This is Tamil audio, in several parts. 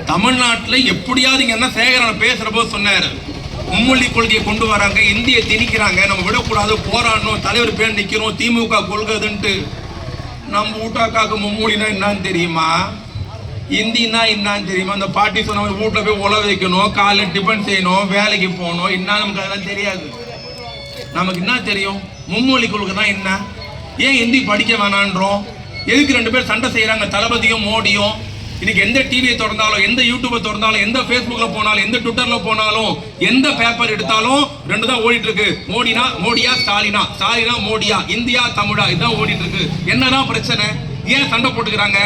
தமிழ்நாட்டில் எப்படியாவது இங்க என்ன சேகரன் பேசுற போது சொன்னாரு, மும்மொழி கொள்கையை கொண்டு வராங்க, இந்தியை திணிக்கிறாங்க, நம்ம விடக்கூடாது, போராடணும், தலைவர் பேர் நிற்கிறோம், திமுக கொள்கைதுன்ட்டு. நம்ம ஊட்டாக்காக்கு மும்மொழினா என்னன்னு தெரியுமா, இந்தினா என்னன்னு தெரியுமா? அந்த பாட்டி சொன்ன வீட்டில் போய் உழ வைக்கணும், காலையில் டிஃபன் செய்யணும், வேலைக்கு போகணும், என்ன நமக்கு அதெல்லாம் தெரியாது. நமக்கு என்ன தெரியும்? மும்மொழி கொள்கை தான் என்ன, ஏன் இந்தி படிக்க வேணான்றோம், எதுக்கு ரெண்டு பேர் சண்டை செய்யறாங்க, தளபதியும் மோடியும். இன்னைக்கு எந்த டிவியை திறந்தாலும், எந்த யூடியூபை திறந்தாலும், எந்த ஃபேஸ்புக்ல போனாலும், எந்த ட்விட்டர்ல போனாலும், எந்த பேப்பர் எடுத்தாலும் ரெண்டு தான் ஓடிட்டு இருக்கு. மோடினா மோடியா, ஸ்டாலினா ஸ்டாலினா மோடியா, இந்தியா தமிழா, இதுதான் ஓடிட்டு இருக்கு. என்னதான் பிரச்சனை? ஏன் சண்டை போட்டுக்கிறாங்க?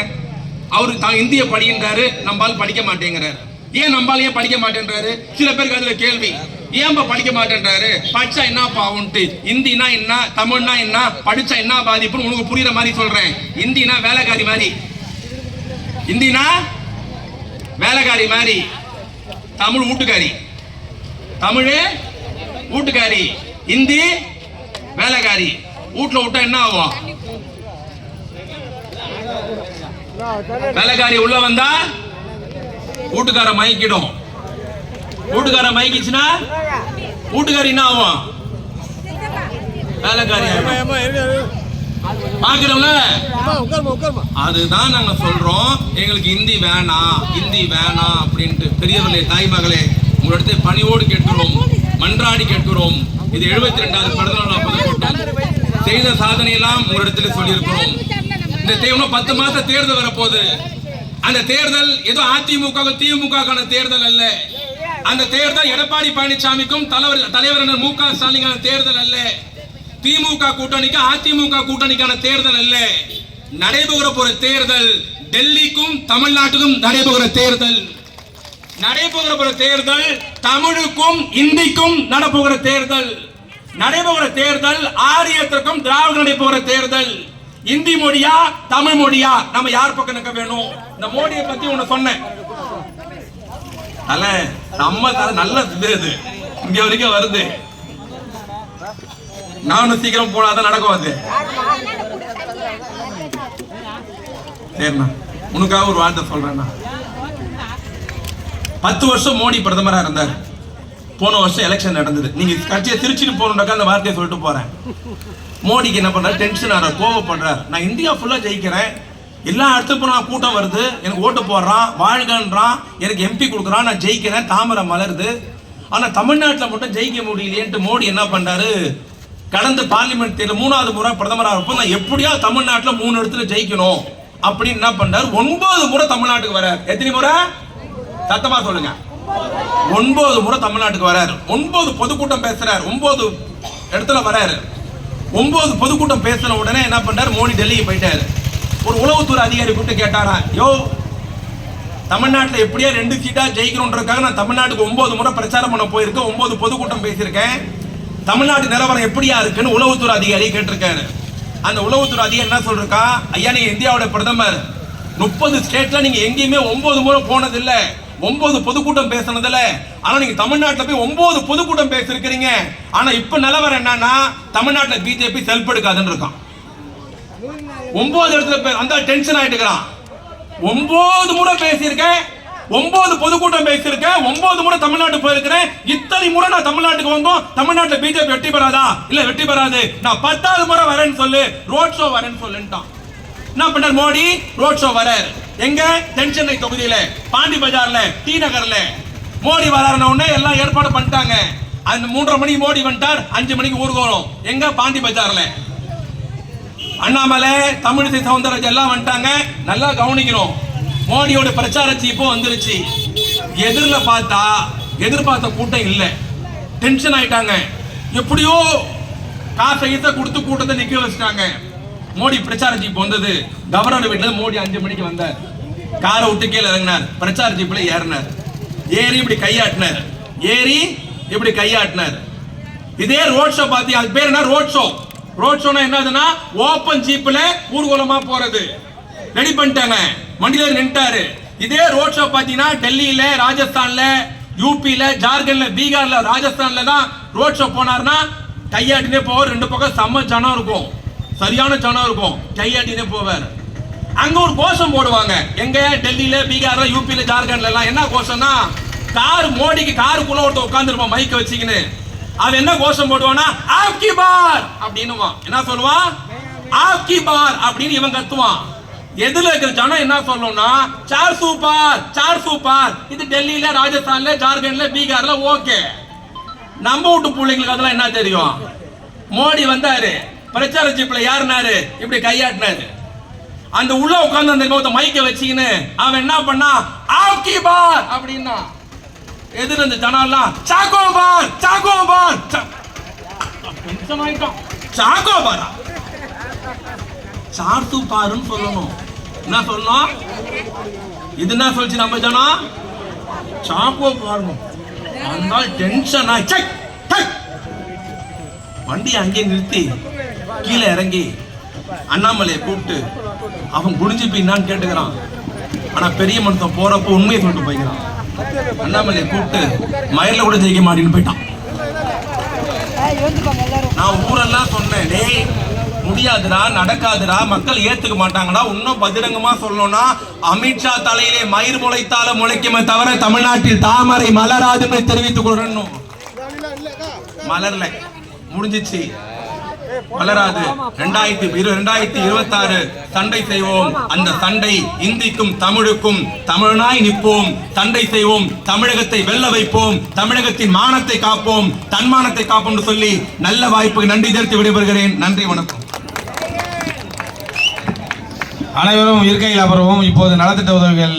அவரு இந்திய படிக்கின்றாரு, நம்மால் படிக்க மாட்டேங்கிறாரு. ஏன் நம்மால் ஏன் படிக்க மாட்டேன்றாரு? சில பேருக்கு அதுல கேள்வி, ஏன்பா படிக்க மாட்டேன்றாரு? படிச்சா என்ன பாவுன்ட்டு. இந்தினா என்ன, தமிழ்னா என்ன, படிச்சா என்ன பாதிப்புன்னு உனக்கு புரியுற மாதிரி சொல்றேன். இந்தினா வேலைக்காரி மாதிரி, இந்தினா வேலைக்காரி மாதிரி, தமிழ் வீட்டுக்காரி, தமிழ் வீட்டுக்காரி, இந்தி வேலைக்காரி. வீட்டுல விட்டா என்ன ஆகும்? வேலைக்காரி உள்ள வந்தா வீட்டுக்கார மயக்கிடும். வீட்டுக்கார மயக்கிச்சுன்னா வீட்டுக்காரி என்ன ஆகும்? வேலைக்காரி. பாக்குறோம்ல, அதுதான் நாங்க சொல்றோம், எங்களுக்கு இந்தி வேணாம், இந்தி வேணாம் அப்படின்ட்டு. பெரியவர்களே, தாய்மகளே, உங்களிடத்தை பணியோடு கேட்கிறோம், மன்றாடி கேட்கிறோம். இது 72வது பிறந்தநாள் பொதுக்கூட்டம். செய்த சாதனையெல்லாம் உங்களிடத்தில் சொல்லியிருக்கிறோம். இந்த 10 மாச தேர்தல் வரப்போகுது. அந்த தேர்தல் ஏதோ அதிமுக திமுக தேர்தல் அல்ல. அந்த தேர்தல் எடப்பாடி பழனிசாமிக்கும் தலைவர் மு.க. ஸ்டாலின் தேர்தல் அல்ல. திமுக கூட்டணிக்கு அதிமுக கூட்டணிக்கான தேர்தல் அல்ல. நடைபெற போற தேர்தல் டெல்லிக்கும் தமிழ்நாட்டுக்கும் நடைபெற தேர்தல். நடைபெற போற தேர்தல் தமிழுக்கும் இந்திக்கும் நடப்புகிற தேர்தல். நடைபெற தேர்தல் ஆரியத்திற்கும் திராவிட நடைபெற தேர்தல். இந்தி மொழியா தமிழ் மொழியா, நம்ம யார் பக்கம் நிற்க வேணும்? இந்த மோடியை பத்தி ஒண்ணு சொன்னேன். அல்ல, நம்ம நல்ல இது இங்க வரைக்கும் வருது. நானும் சீக்கிரம் போனாதான் நடக்கும். அது சரிண்ணா, உனக்காக ஒரு வார்த்தை சொல்றேன்னா, 10 வருஷம் மோடி பிரதமரா இருந்தார். போன வருஷம் எலெக்ஷன் நடந்தது. நீங்க கட்சியை திருச்சிட்டு போகணும்னாக்கா அந்த வார்த்தையை சொல்லிட்டு போறேன். மோடிக்கு என்ன பண்றாரு? டென்ஷன் ஆறாரு, கோவப்படுறாரு. நான் இந்தியா ஃபுல்லா ஜெயிக்கிறேன், எல்லா இடத்துக்கும் போனா கூட்டம் வருது, எனக்கு ஓட்டு போடுறான், வாழ்கன்றான், எனக்கு எம்பி கொடுக்குறான், நான் ஜெயிக்கிறேன், தாமரை மலருது. ஆனா தமிழ்நாட்டில் மட்டும் ஜெயிக்க முடியலையேன்ட்டு மோடி என்ன பண்றாரு? கடந்த பார்லிமெண்ட் தேர்தல் 3வது முறை பிரதமராக இருப்போம், நான் எப்படியா தமிழ்நாட்டில் 3 இடத்துல ஜெயிக்கணும் அப்படின்னு என்ன பண்றாரு? 9 முறை தமிழ்நாட்டுக்கு வராரு. எத்தனை முறை? சத்தமா சொல்லுங்க. 9 முறை தமிழ்நாட்டுக்கு வராரு. 9 பொதுக்கூட்டம் பேசுறாரு. 9 இடத்துல வராரு. 9 பொதுக்கூட்டம் பேசின உடனே என்ன பண்றாரு? மோடி டெல்லிக்கு போயிட்டாரு. ஒரு உளவுத்துறை அதிகாரி கூப்பிட்டு கேட்டாரா, யோ தமிழ்நாட்டில் எப்படியா 2 சீட்டா ஜெயிக்கணும்ன்றதுக்காக நான் தமிழ்நாட்டுக்கு 9 முறை பிரச்சாரம் பண்ண போயிருக்கேன், 9 பொதுக்கூட்டம் பேசியிருக்கேன், தமிழ்நாட்டு நிலவரம் எப்படியா இருக்குன்னு உளவுத்துறை அதிகாரி கேட்டிருக்காரு. அந்த உளவுத்துறை அதிகாரி என்ன சொல்றா, ஐயா நீங்க இந்தியாவோட பிரதமர், 30 ஸ்டேட்ல நீங்க எங்கேயுமே 9 முறை போனதில்ல, 9 பொதுக்கூட்டம் பேசினதில்ல. ஆனா நீங்க தமிழ்நாட்டில் போய் 9 பொதுக்கூட்டம் பேசிருக்கிறீங்க. ஆனா இப்ப நிலவரம் என்னன்னா, தமிழ்நாட்டில் பிஜேபி செல்ஃப் எடுக்காதுன்னு இருக்கான். 9 இடத்துல அந்த டென்ஷன் ஆயிட்டு இருக்கிறான். 9 முறை பேசியிருக்கேன், 9 பொதுக்கூட்டம் பேசியிருக்கேன், 9 முறை தமிழ்நாட்டுக்கு போயிருக்கிறேன். இத்தனை முறை நான் தமிழ்நாட்டுக்கு வந்தோம், தமிழ்நாட்டில் பிஜேபி வெற்றி பெறாதா? இல்ல வெற்றி பெறாது. நான் 10வது முறை வரேன்னு சொல்லு, ரோட் ஷோ வரேன்னு சொல்லுட்டான். என்ன பண்ணார் மோடி? ரோட் ஷோ வரார். எங்க? தென்சென்னை தொகுதியில, பாண்டி பஜார்ல, டி நகர்ல. மோடி வராருன உடனே எல்லாம் ஏற்பாடு பண்ணிட்டாங்க. அந்த 3:30 மணிக்கு மோடி வந்துட்டார், 5 மணிக்கு ஊர்கோலம். எங்க? பாண்டி பஜார்ல. அண்ணாமலை, தமிழிசை சவுந்தரராஜன் எல்லாம் வந்துட்டாங்க. நல்லா கவனிக்கணும், மோடியோட பிரச்சார சீப்போ வந்துருச்சு. எதிர்பார்த்த கூட்டம் இல்ல. டென்ஷன் ஆயிட்டாங்க. எப்படியோ காசை கொடுத்து கூட்டத்தை நிக்க வச்சுட்டாங்க. மோடி பிரச்சார ஜீப் வந்தது. கவர்னர் வீட்டுல மோடி 5 மணிக்கு வந்தார். காரை விட்டு கீழே இறங்கினார், பிரச்சார ஜீப்ல ஏறினார். ஏறி இப்படி கையாட்டினார். இதே ரோட் ஷோ பாத்தி, அது பேர் என்ன? Road show. ரோட் ஷோனா என்னதுன்னா, ஓபன் ஜீப்ல ஊர்வலமா போறது. ரெடி பண்ணிட்டாங்க, வண்டியில நின்ட்டாரு. இதே ரோட் ஷோ பாத்தீங்கன்னா டெல்லியில, ராஜஸ்தான்ல, யூபியில, ஜார்க்கண்ட்ல, பீகார்ல, ராஜஸ்தான்ல தான் ரோட் ஷோ போனார்னா கையாட்டினே போவார். 2 பக்கம் செம்ம ஜனம் இருக்கும், சரியான ஜனம் இருக்கும், கையாட்டினே போவார். அங்க ஒரு கோஷம் போடுவாங்க. எங்க டெல்லியில, பீகார்ல, யூபில, ஜார்க்கண்ட்ல எல்லாம் என்ன கோஷம்னா, கார் மோடிக்கு காருக்குள்ள ஒருத்தர் உட்கார்ந்துருப்பான் மைக்க வச்சுக்கின்னு. அவன் என்ன கோஷம் போடுவானா, ஆப்கி பார் அப்படின்னுவான். என்ன சொல்லுவான், ஆப்கி பார் அப்படின்னு இவன் கத்துவான். எதுல இருக்கிற ஜனம் என்ன சொல்லணும்னா, சார் சூப்பர், சார் சூப்பர். இது டெல்லியில, ராஜஸ்தான்ல, ஜார்க்கண்ட்ல, பீகார்ல ஓகே. நம்ம வீட்டு பிள்ளைங்களுக்கு அதெல்லாம் என்ன தெரியும்? மோடி வந்தாரு, பிரச்சார ஜீப்ல யாருனாரு, இப்படி கையாட்டினாரு. அந்த உள்ள உட்கார்ந்து அந்த மைக்க வச்சுக்கின்னு அவன் என்ன பண்ணா, ஆப்கி பார் அப்படின்னா. எதிர இந்த ஜனம் எல்லாம் choco bar, choco bar, choco பாரா, சார்த்து பாருன்னு சொல்லணும். என்ன சொல்லணும்? இது என்ன சொல்லிச்சு நம்ம ஜனம்? சாக்கோ பாருணும். அதனால டென்ஷன் ஆச்சு. வண்டி அங்கே நிறுத்தி கீழே இறங்கி அண்ணாமலையை கூப்பிட்டு அவன் குடிஞ்சு பின்னான்னு கேட்டுக்கிறான். ஆனா பெரிய மனுஷன் போறப்போ உண்மையை சொல்லிட்டு போய்க்கிறான். அண்ணாமலையை கூப்பிட்டு மயில கூட ஜெயிக்க மாட்டேன்னு போயிட்டான். நான் ஊரெல்லாம் சொன்னேன், டேய் முடியாதுடா, நடக்காதுடா, மக்கள் ஏத்துக்க மாட்டாங்கடா. இன்னும் பகிரங்கமா சொல்லணும்னா, அமித்ஷா தலையிலே மயிர் முளைத்தால முளைக்குமே தவிர தமிழ்நாட்டில் தாமரை மலராதுன்னு தெரிவித்துக் கொள்ளணும். மலர்ல முடிஞ்சிச்சு, மலராது. 2026 சண்டை செய்வோம். அந்த சண்டை இந்திக்கும் தமிழுக்கும். தமிழனாய் நிற்போம், சண்டை செய்வோம், தமிழகத்தை வெல்ல வைப்போம், தமிழகத்தின் மானத்தை காப்போம், தன்மானத்தை காப்போம் சொல்லி நல்ல வாய்ப்புக்கு நன்றி தெரிவித்து விடைபெறுகிறேன். நன்றி, வணக்கம். அனைவரும் இருக்கையில் அமரவும். இப்போது நலத்திட்ட உதவிகள்